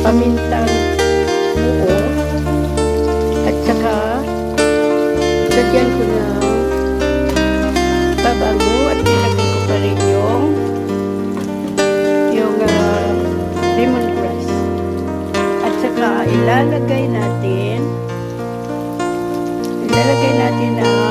pamintang buo, at saka lagyan ko ng babago at nilagay ko pa rin yung lemongrass. At saka ilalagay natin ang